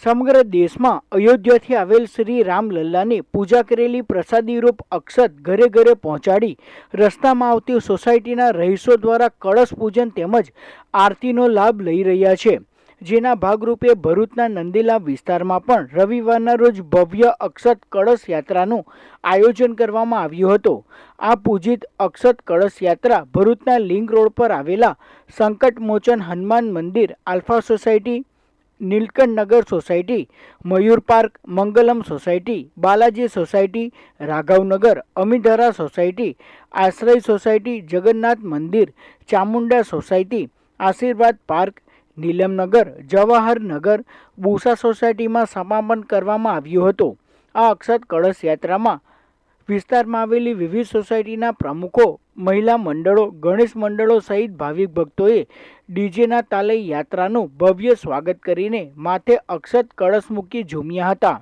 સમગ્ર દેશમાં અયોધ્યાથી આવેલ શ્રી રામલલ્લાને પૂજા કરેલી પ્રસાદીરૂપ અક્ષત ઘરે ઘરે પહોંચાડી રસ્તામાં આવતી સોસાયટીના રહીશો દ્વારા કળશ પૂજન તેમજ આરતીનો લાભ લઈ રહ્યા છે, જેના ભાગરૂપે ભરૂચના નંદીલા વિસ્તારમાં પણ રવિવારના રોજ ભવ્ય અક્ષત કળશ યાત્રાનું આયોજન કરવામાં આવ્યું હતું. આ પૂજિત અક્ષત કળશ યાત્રા ભરૂચના લિંક રોડ પર આવેલા સંકટમોચન હનુમાન મંદિર, alpha society, Neelkanthnagar society, Mayur park, Mangalam society, Balaji society, Raghavnagar, Amidhara society, Ashray society, Jagannath મંદિર, ચામુંડા સોસાયટી, આશીર્વાદ પાર્ક, નીલમનગર, જવાહરનગર, બુસા સોસાયટીમાં સમાપન કરવામાં આવ્યું હતું. આ અક્ષત કળશ યાત્રામાં વિસ્તારમાં આવેલી વિવિધ સોસાયટીના પ્રમુખો, મહિલા મંડળો, ગણેશ મંડળો સહિત ભાવિક ભક્તોએ ડીજેના તાલે યાત્રાનું ભવ્ય સ્વાગત કરીને માથે અક્ષત કળશ મૂકી ઝૂમ્યા હતા.